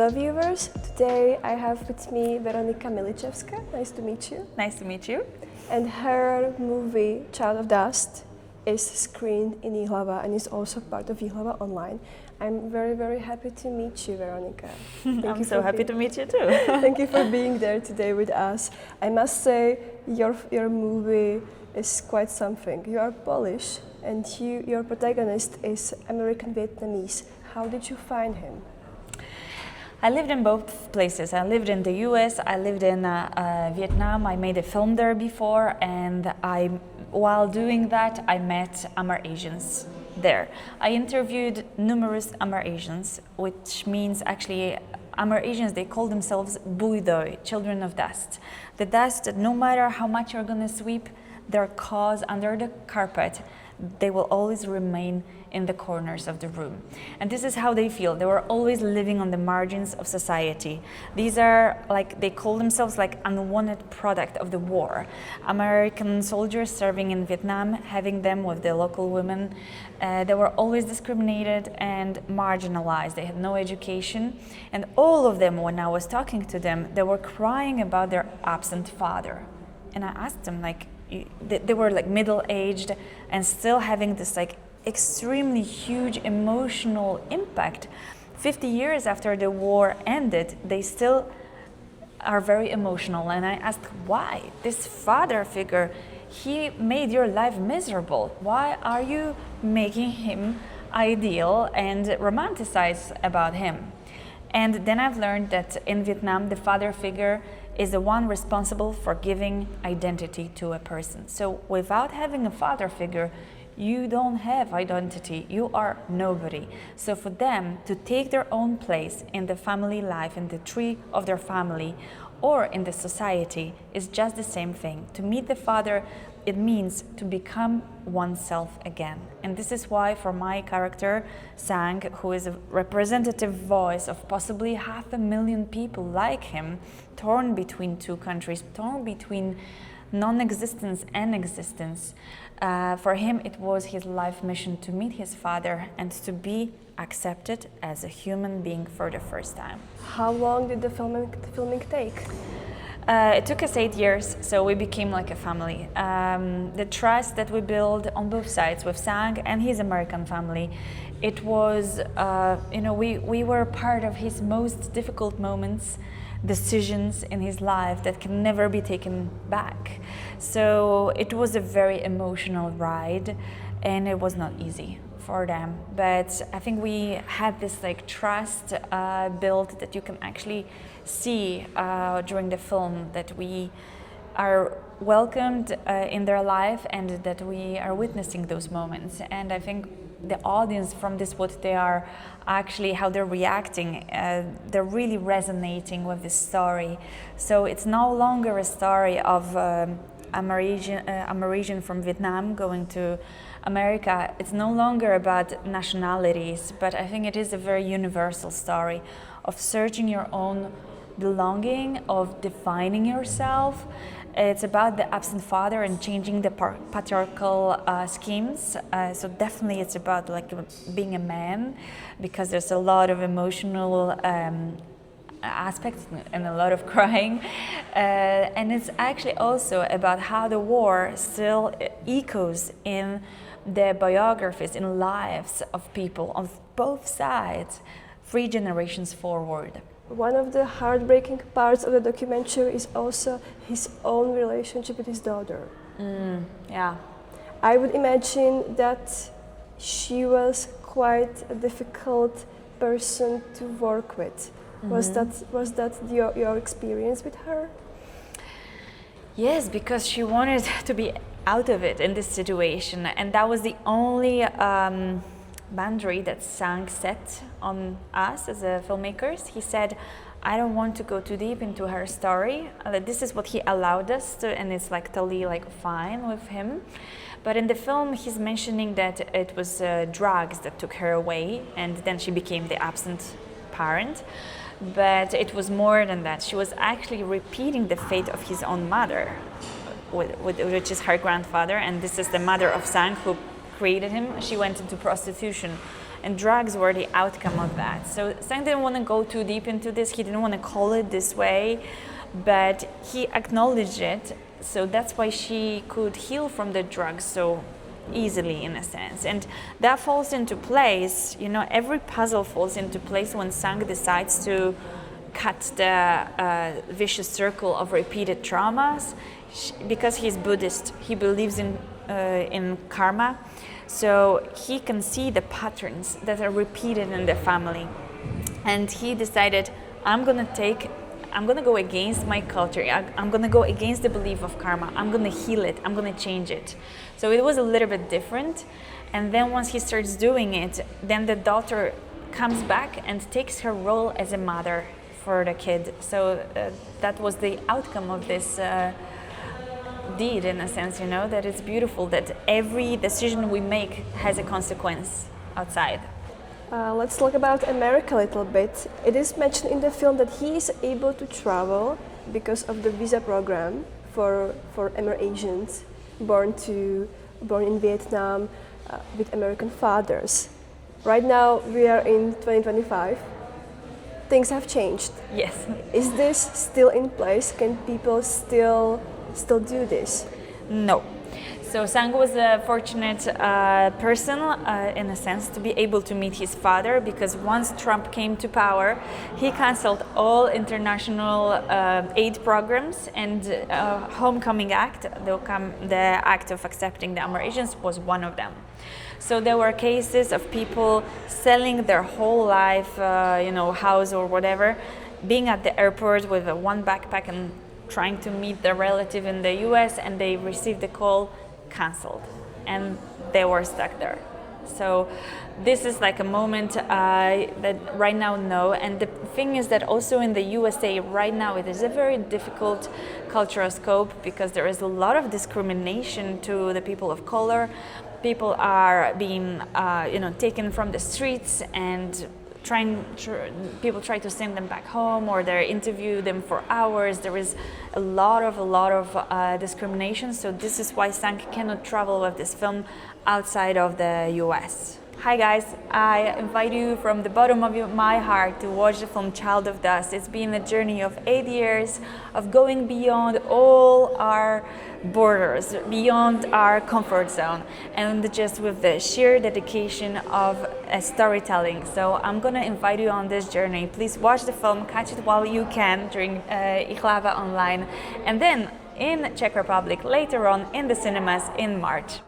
hello viewers. Today I have with me Weronika Mliczewska. Nice to meet you. Nice to meet you. And her movie Child of Dust is screened in Ji.hlava and is also part of Ji.hlava online. I'm very, very happy to meet you, Weronika. I'm so happy to meet you too. Thank you for being there today with us. I must say your movie is quite something. You are Polish and your protagonist is American Vietnamese. How did you find him? I lived in both places. I lived in the US, I lived in Vietnam. I made a film there before, and while doing that, I met Amerasians there. I interviewed numerous Amerasians, which means actually Amerasians, they call themselves Buidoi, children of dust. The dust that no matter how much you're gonna sweep their cause under the carpet, they will always remain in the corners of the room. And this is how they feel. They were always living on the margins of society. These are they call themselves like unwanted product of the war. American soldiers serving in Vietnam, having them with the local women, they were always discriminated and marginalized. They had no education. And all of them, when I was talking to them, they were crying about their absent father. And I asked them, they were middle-aged and still having this extremely huge emotional impact. 50 years after the war ended, they still are very emotional. And I asked, why? This father figure, he made your life miserable. Why are you making him ideal and romanticize about him? And then I've learned that in Vietnam, the father figure is the one responsible for giving identity to a person. So without having a father figure, you don't have identity, you are nobody. So for them to take their own place in the family life, in the tree of their family, or in the society is just the same thing. To meet the father, it means to become oneself again. And this is why for my character, Sang, who is a representative voice of possibly 500,000 people like him, torn between two countries, torn between non-existence and existence, for him it was his life mission to meet his father and to be accepted as a human being for the first time. How long did the filming take? It took us 8 years, so we became like a family. The trust that we built on both sides with Sang and his American family, it was, we were part of his most difficult moments, decisions in his life that can never be taken back. So it was a very emotional ride, and it was not easy for them. But I think we had this trust built that you can actually see during the film, that we are welcomed in their life and that we are witnessing those moments. And I think the audience from this, what they are actually, how they're reacting, they're really resonating with this story. So it's no longer a story of Amerasian from Vietnam going to America. It's no longer about nationalities, but I think it is a very universal story of searching your own belonging, of defining yourself. It's about the absent father and changing the patriarchal schemes. So definitely it's about being a man, because there's a lot of emotional aspects and a lot of crying. And it's actually also about how the war still echoes in the biographies, in lives of people on both sides, 3 generations forward. One of the heartbreaking parts of the documentary is also his own relationship with his daughter. Yeah. I would imagine that she was quite a difficult person to work with. Mm-hmm. Was that your experience with her? Yes, because she wanted to be out of it in this situation, and that was the only boundary that Sang set on us as filmmakers. He said, I don't want to go too deep into her story. This is what he allowed us to, and it's totally fine with him. But in the film, he's mentioning that it was drugs that took her away, and then she became the absent parent. But it was more than that. She was actually repeating the fate of his own mother, which is her grandfather, and this is the mother of Sang, who created him. She went into prostitution and drugs were the outcome of that. So Sang didn't want to go too deep into this. He didn't want to call it this way, but he acknowledged it. So that's why she could heal from the drugs so easily, in a sense. And that falls into place, you know, every puzzle falls into place when Sang decides to cut the vicious circle of repeated traumas. Because he's Buddhist, he believes in karma, so he can see the patterns that are repeated in the family. And he decided, I'm gonna go against my culture. I'm gonna go against the belief of karma. I'm gonna heal it. I'm gonna change it. So it was a little bit different. And then once he starts doing it, then the daughter comes back and takes her role as a mother for the kid. So that was the outcome of this deed, in a sense, you know, that it's beautiful that every decision we make has a consequence outside. Let's talk about America a little bit. It is mentioned in the film that he is able to travel because of the visa program for Amerasians born in Vietnam with American fathers. Right now we are in 2025. Things have changed. Yes. Is this still in place? Can people still do this? No. So Sang was a fortunate person, in a sense, to be able to meet his father, because once Trump came to power, he canceled all international aid programs, and Homecoming Act, the act of accepting the Amerasians, was one of them. So there were cases of people selling their whole life, house or whatever, being at the airport with one backpack and trying to meet their relative in the US, and they received the call, cancelled, and they were stuck there. So this is like a moment that right now, no. And the thing is that also in the USA right now, it is a very difficult cultural scope, because there is a lot of discrimination to the people of color. People are being taken from the streets, and people try to send them back home, or they interview them for hours. There is a lot of discrimination. So this is why Sang cannot travel with this film outside of the US. Hi guys, I invite you from the bottom of my heart to watch the film Child of Dust. It's been a journey of 8 years of going beyond all our borders, beyond our comfort zone, and just with the sheer dedication of storytelling. So I'm gonna invite you on this journey. Please watch the film, catch it while you can during Ji.hlava online, and then in Czech Republic later on in the cinemas in March.